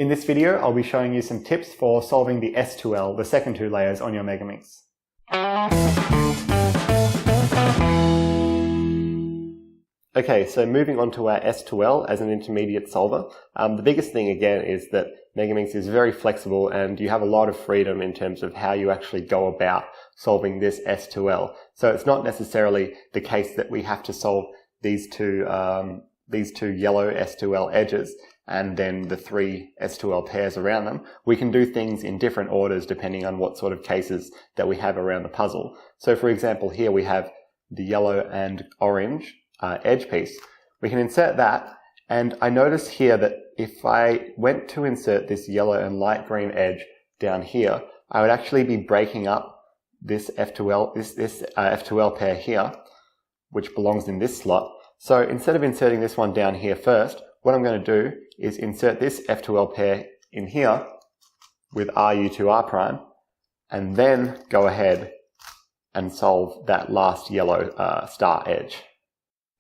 In this video, I'll be showing you some tips for solving the S2L, the second two layers on your Megaminx. Okay, so moving on to our S2L as an intermediate solver. The biggest thing again is that Megaminx is very flexible and you have a lot of freedom in terms of how you actually go about solving this S2L. So it's not necessarily the case that we have to solve these two yellow S2L edges and then the three S2L pairs around them. We can do things in different orders depending on what sort of cases that we have around the puzzle. So for example, here we have the yellow and orange edge piece. We can insert that, and I notice here that if I went to insert this yellow and light green edge down here, I would actually be breaking up this F2L, this F2L pair here, which belongs in this slot. So instead of inserting this one down here first, what I'm going to do is insert this F2L pair in here with RU2R', and then go ahead and solve that last yellow star edge.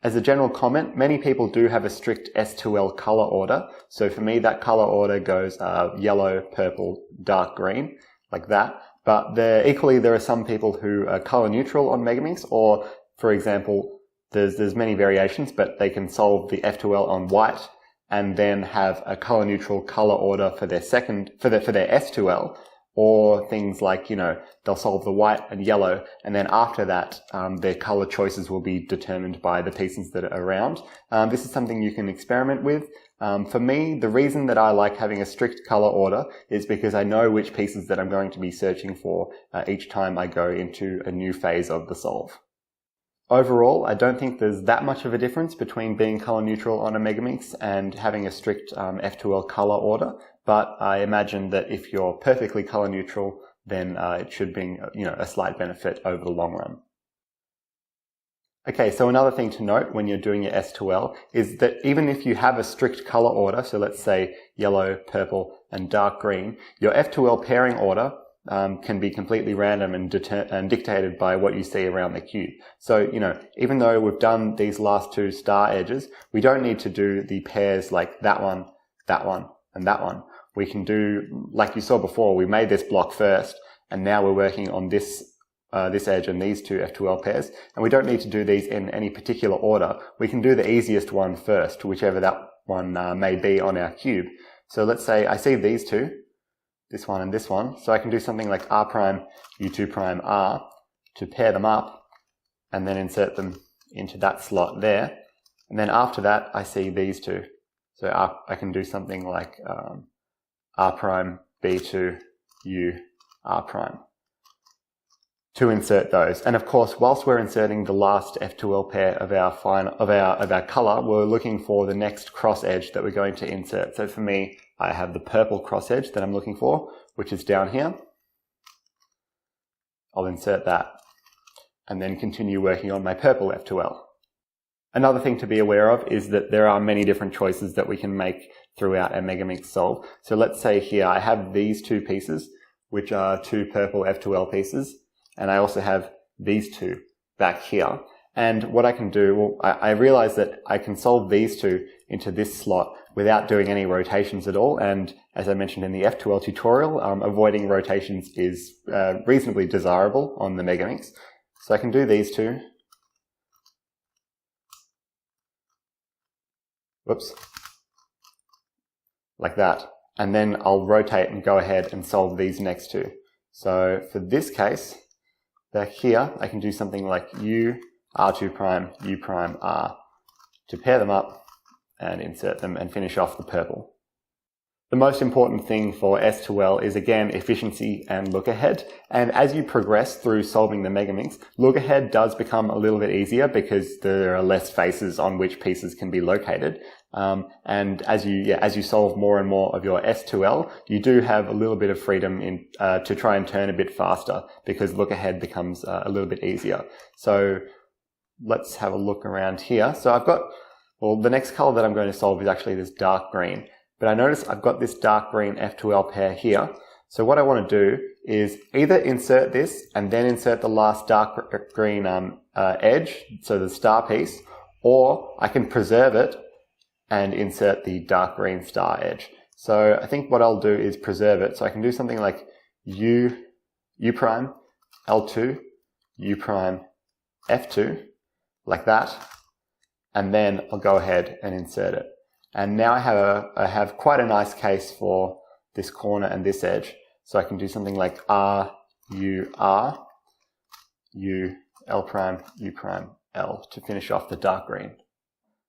As a general comment, many people do have a strict S2L color order. So for me, that color order goes yellow, purple, dark green, like that. But equally, there are some people who are color neutral on Megaminx, or for example, there's many variations, but they can solve the F2L on white and then have a color neutral color order for their S2L, or things like, they'll solve the white and yellow, and then after that, their color choices will be determined by the pieces that are around. This is something you can experiment with. For me, the reason that I like having a strict color order is because I know which pieces that I'm going to be searching for each time I go into a new phase of the solve. Overall, I don't think there's that much of a difference between being color neutral on a Megaminx and having a strict F2L color order, but I imagine that if you're perfectly color neutral, then it should bring a slight benefit over the long run. Okay, so another thing to note when you're doing your S2L is that even if you have a strict color order, so let's say yellow, purple, and dark green, your F2L pairing order can be completely random and dictated by what you see around the cube. So, even though we've done these last two star edges, we don't need to do the pairs like that one, and that one. We can do, like you saw before, we made this block first, and now we're working on this edge and these two F2L pairs, and we don't need to do these in any particular order. We can do the easiest one first, whichever that one may be on our cube. So let's say I see these two, this one and this one, so I can do something like R', U2', R to pair them up and then insert them into that slot there. And then after that, I see these two. So I can do something like R', B2, U, R' to insert those. And of course, whilst we're inserting the last F2L pair of our color, we're looking for the next cross edge that we're going to insert. So for me, I have the purple cross edge that I'm looking for, which is down here. I'll insert that and then continue working on my purple F2L. Another thing to be aware of is that there are many different choices that we can make throughout a Megaminx solve. So let's say here I have these two pieces, which are two purple F2L pieces, and I also have these two back here. And what I can do, I realize that I can solve these two into this slot without doing any rotations at all. And as I mentioned in the F2L tutorial, avoiding rotations is reasonably desirable on the Megaminx. So I can do these two. Whoops. Like that. And then I'll rotate and go ahead and solve these next two. So for this case, back here, I can do something like U, R2', U', R to pair them up and insert them and finish off the purple. The most important thing for S2L is again efficiency and look ahead. And as you progress through solving the Megaminx, look ahead does become a little bit easier because there are less faces on which pieces can be located. And as you solve more and more of your S2L, you do have a little bit of freedom to try and turn a bit faster because look ahead becomes a little bit easier. So let's have a look around here. So the next color that I'm going to solve is actually this dark green. But I notice I've got this dark green F2L pair here. So what I want to do is either insert this and then insert the last dark green edge, so the star piece, or I can preserve it and insert the dark green star edge. So I think what I'll do is preserve it. So I can do something like U prime, L2, U prime, F2, like that. And then I'll go ahead and insert it. And now I have quite a nice case for this corner and this edge. So I can do something like R, U, R, U, L prime, U prime, L to finish off the dark green.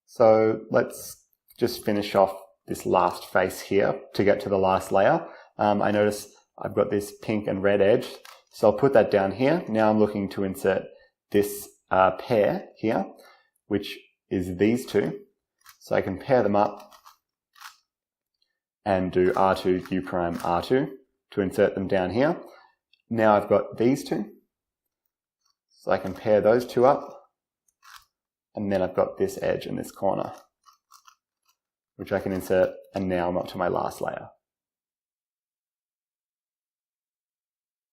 So let's just finish off this last face here to get to the last layer. I notice I've got this pink and red edge, so I'll put that down here. Now I'm looking to insert this pair here, which is these two. So I can pair them up and do R2, U prime, R2 to insert them down here. Now I've got these two, so I can pair those two up, and then I've got this edge and this corner, which I can insert, and now I'm up to my last layer.